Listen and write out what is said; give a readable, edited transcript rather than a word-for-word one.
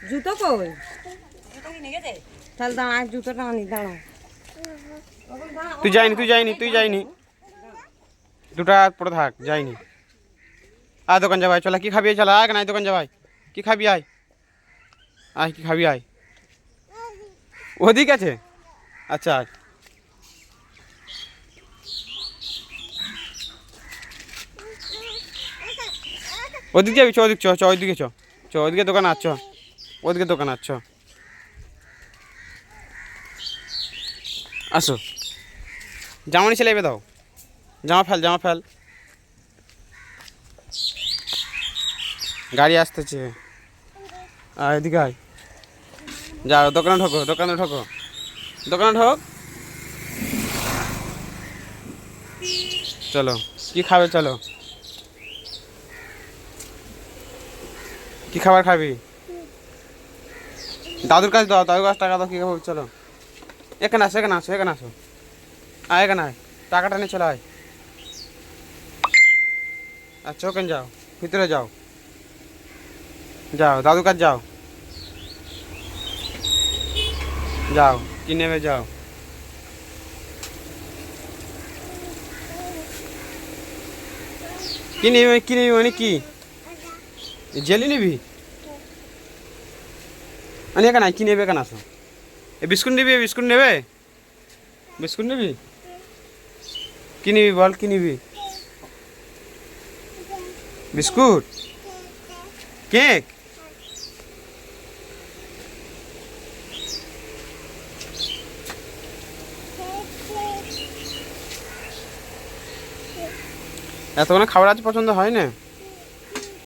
জুতো কই? তাহলে দাঁড়া, জুতোটা আনি, দাঁড়া। তুই যাইনি দুটা পড়ে থাক, যাইনি। আয় দোকান যা ভাই, চলা কি খাবি? চলা আয়, নাই দোকান যা ভাই, কি খাবি? আয় আয়, কি খাবি? আয়, ওদিক আছে। আচ্ছা আয়। ওদিকে যাবি? চ ওদিক, চ ওইদিকে, চ ওইদিকে দোকান আছ, ওইদিকে দোকান আছ, আসো। জামা নিচে লেবে দাও, জামা ফেল। গাড়ি আসতেছে, আয় এদিকে আয়। যাও দোকানে ঢোকো। ঢোক। চলো, কি খাবে? চলো, কি খাবার খাবি? দাদুর কাছে দাও, দাদুর কাছে টাকা দাও, কি খাবো? চলো, এখানে আসো। আয়, এখানে আয়, টাকাটা নিয়ে চলে আয়। আচ্ছা, ওখানে যাও, ভিতরে যাও, দাদুর কাছে যাও, কি নেবে? যাও। কি নিবি মানে কি? জেলি নিবি? মানে এখানে কি নেবে? এখানে আসো। বিস্কুট নিবি? কি নিবি বল, কি নিবি? Biscuit, cake? এত খাবার আজ পছন্দ হয় না।